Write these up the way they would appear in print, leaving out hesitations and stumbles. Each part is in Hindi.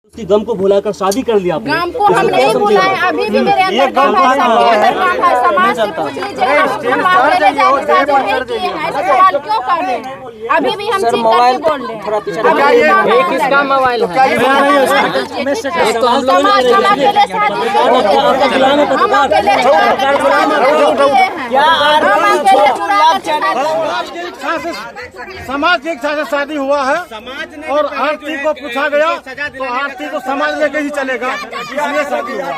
उसकी गम को भुलाकर शादी कर लिया आपने। गम को हम नहीं भुलाए, अभी भी मेरे अंदर गम है, सबके अंदर गम है। समाज से पूछ लीजिए, हम अकेले जाके शादी नहीं किए हैं, ऐसे सवाल क्यों कर रहे हैं? अभी भी हम चीख करके बोल रहे हैं। ये किसका मोबाइल है? समाज हम अकेले शादी नहीं किए, हम अकेले समाज की इच्छा से शादी हुआ है और आरती को पूछा गया तो आरती तो समाज लेके ही चलेगा, इसलिए शादी हुआ।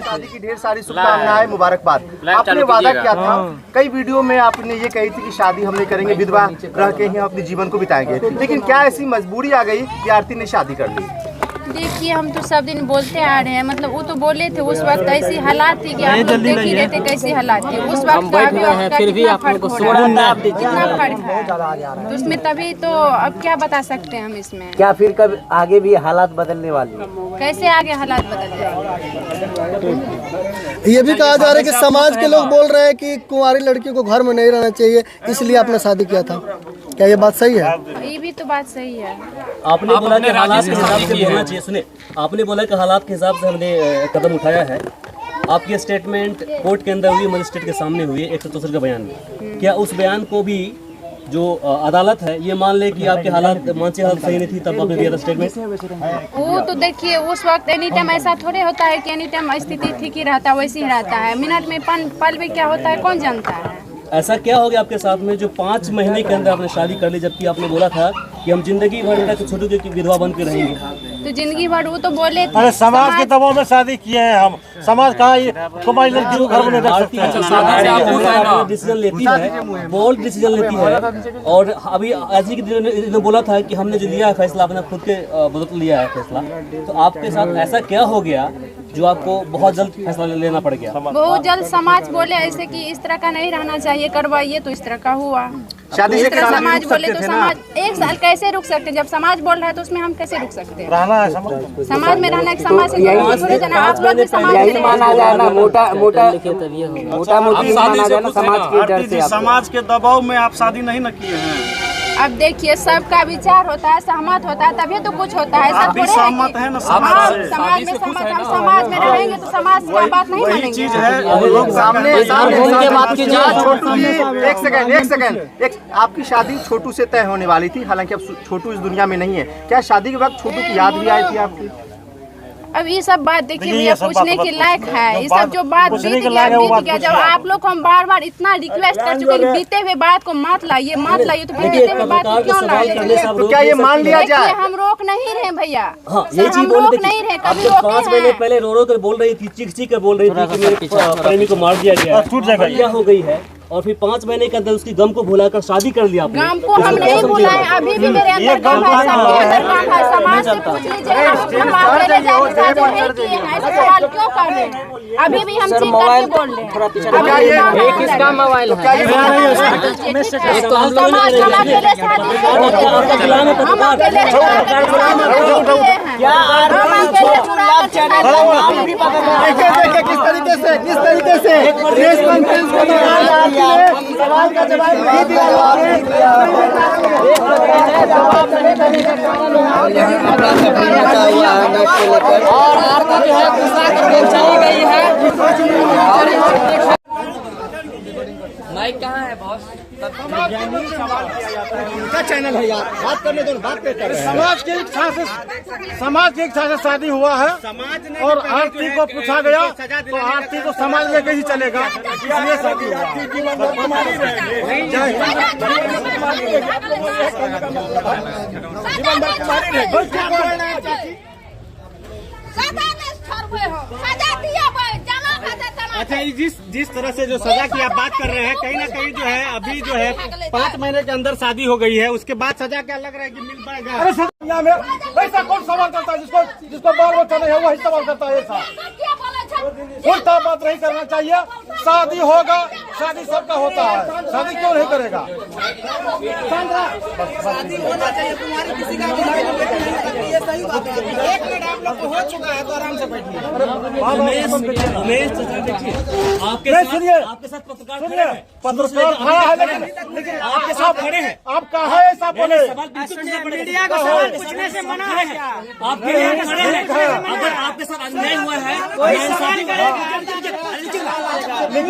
शादी की ढेर सारी शुभकामनाएं, मुबारकबाद। आपने वादा किया था, कई वीडियो में आपने ये कही थी कि शादी हम नहीं करेंगे, विधवा रह के ही हम अपने जीवन को बिताएंगे, लेकिन क्या ऐसी मजबूरी आ गई कि आरती ने शादी कर ली? देखिए, हम तो सब दिन बोलते आ रहे हैं, मतलब वो तो बोले थे उस वक्त ऐसी हालात थी कि आप लोग देख ही रहे थे कैसी हालात थी उस वक्त। फिर भी आप लोग को कितना फर्क है, तो उसमें तभी तो अब क्या बता सकते हैं हम इसमें। क्या फिर कब आगे भी हालात बदलने वाले? कैसे आगे हालात बदल जाएंगे? ये भी कहा जा रहा है कि समाज के लोग बोल रहे हैं कि कुंवारी लड़कियों को घर में नहीं रहना चाहिए, इसलिए आपने शादी किया था। क्या ये बात सही है? ये भी तो बात सही है। आपने बोला कि हालात के हिसाब से बोलना चाहिए। सुने, आपने बोला कि हालात के हिसाब से हमने कदम उठाया है। आपकी स्टेटमेंट कोर्ट के अंदर हुई, मजिस्ट्रेट के सामने हुई 174 का बयान में। क्या उस बयान को भी जो अदालत है ये मान ले कि आपके हालात मानसिक हालत सही नहीं थी तब आपने दिया था स्टेटमेंट? वो तो देखिए, उस वक्त एनी टाइम ऐसा थोड़े होता है कि एनी टाइम स्थिति ठीक ही रहता है, वैसे ही रहता है। मिनट में पल में क्या होता है कौन जानता है। ऐसा क्या हो गया आपके साथ में जो 5 महीने के अंदर आपने शादी कर ली, जबकि आपने बोला था कि हम जिंदगी भर तक छोटू की विधवा बन के रहेंगे? तो जिंदगी भर वो तो बोले थे। अरे समाज के दबाव में शादी किए हैं हम। समाज कहाँ कुमारी लड़की को घर में नहीं रख सकते हैं। डिसीजन लेती है, बोल्ड डिसीजन लेती है। और अभी आज ही के दिन ने बोला था कि हमने जो लिया है फैसला अपना खुद के बदौलत लिया है फैसला। तो आपके साथ ऐसा क्या हो गया जो आपको बहुत जल्द फैसला लेना पड़ गया? बहुत जल्द समाज बोले ऐसे कि इस तरह का नहीं रहना चाहिए, करवाइए, तो इस तरह का हुआ। शादी से समाज बोले तो समाज 1 साल कैसे रुक सकते हैं? जब समाज बोल रहा है तो उसमें हम कैसे रुक सकते हैं? रहना है समाज में रहना, समाज से थोड़े जाना। आप लोग भी समाज यही माना जाए ना, मोटा मोटी माना जाए ना समाज के डर से। समाज के दबाव में आप शादी नहीं न किए हैं। अब देखिए, सबका विचार होता है, सहमत होता है, तभी तो कुछ होता है। आप भी सहमत है ना समाज से? समाज में सहमत, हम समाज में रहेंगे तो समाज की बात नहीं मानेंगे। चीज है सामने बात कीजिए। छोटू जी, एक सेकंड, आपकी शादी छोटू से तय होने वाली थी, हालांकि अब छोटू इस दुनिया में नहीं है। क्या शादी के वक्त छोटू की याद भी आई थी आपकी? अब ये सब बात देखिए भैया, पूछने के लायक है। ये सब जो बात बीत गया। जब आप लोग को हम बार इतना रिक्वेस्ट कर चुके कि बीते हुए बात को मत लाइए, तो फिर बीते हुए बात को क्यों लाए? तो क्या ये मान लिया जाए? हम रोक नहीं रहे भैया, ये चीज बोल रही थी। अब जब 5 महीने पहले रो कर बोल रही थी, चीख कर बोल रही थी कि मेरे प्रेमी को मार दिया गया, क्या हो गई है, और फिर 5 महीने के अंदर उसकी गम को भुलाकर शादी कर लिया आपने। गम को हम नहीं भुलाए, अभी भी मेरे अंदर गम है, सबके अंदर गम है। समाज से पूछ लीजिए, हम अकेले जाके शादी नहीं किए हैं, ऐसे सवाल क्यों कर रहे हैं? अभी भी हम चीख करके बोल रहे हैं। ये किसका मोबाइल है? समाज हम अकेले शादी नहीं किए हैं, हम अकेले किस तरीके से प्रेस कॉन्फ्रेंस को सवाल का जवाब नहीं दिया। और आरती जो है दूसरा करके चली गई है। माइक कहाँ है बॉस? क्या चैनल है यार? बात करने दो, बात कर रहे हैं। समाज की इच्छा से शादी हुआ है और आरती को पूछा गया तो आरती तो समाज लेके ही चलेगा, इसलिए शादी हुआ। अच्छा, जिस तरह से जो सजा की आप बात कर रहे हैं, कहीं ना कहीं जो है अभी जो है 5 महीने के अंदर शादी हो गई है, उसके बाद सजा क्या लग रहा है कि मिल पाएगा? अरे दुनिया में ऐसा कौन सवाल करता है? जिसको बाल बच्चा नहीं है वही सवाल करता है। ऐसा कोई बात नहीं करना चाहिए। शादी होगा शादी सबका होता है, शादी क्यों नहीं करेगा? शादी होना चाहिए, तुम्हारी किसी का भी नहीं होगी, ये सही बात है। 1 मिनट आप लोग को हो चुका है तो आराम से बैठिए। उमेश चाचा देखिए, आपके साथ पत्रकार खड़े हैं, पत्रकार खड़ा है, लेकिन आपके साथ खड़े हैं। आप कहा है ऐसा बोले? सवाल बिल्कुल पूछना पड़ेगा। मीडिया को सवाल पूछने से मना है क्या? आपके लिए खड़े हैं, अगर आपके साथ अन्याय हुआ है, नाइंसाफी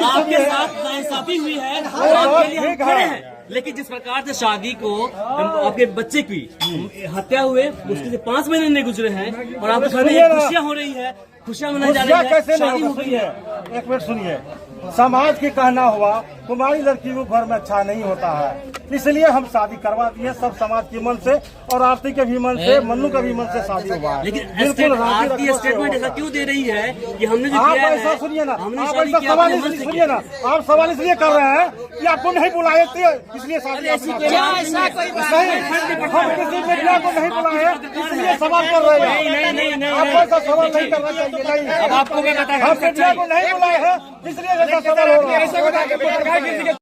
आपके साथ नाइंसाफी हुई है, तो आपके लिए हम खड़े हैं। लेकिन जिस प्रकार से शादी को आपके बच्चे की हत्या हुए, उसके से 5 महीने नहीं गुजरे हैं और आपके घर में खुशियाँ हो रही है, खुशियाँ मनाई जा रही है, कैसे शादी नहीं हो गई है। एक मिनट सुनिए, समाज के कहना हुआ कुमारी लड़की को घर में अच्छा नहीं होता है, इसलिए हम शादी करवा दिए सब समाज के मन से और आरती के भी मन से, मन्नू का भी मन से शादी हुआ है। लेकिन आपकी स्टेटमेंट ऐसा क्यों दे रही है कि हमने जो आप किया है, ऐसा सुनिए ना, हमने आप शादी ऐसा किया सवाल अपने मन से सुनिए ना, आप सवाल इसलिए कर रहे हैं कि आपको नहीं बुलाए थे, इसलिए शादी ऐसा कोई बात हम किसी मीडिया को नहीं बुलाए, इसलिए सवाल कर रहे हैं। आपको ऐसा सवाल नहीं करना चाहिए। नहीं, अब आपको मैं बताया हम मीडिया को नहीं बुलाए हैं, इसलिए ऐसा सवाल हो रहा है।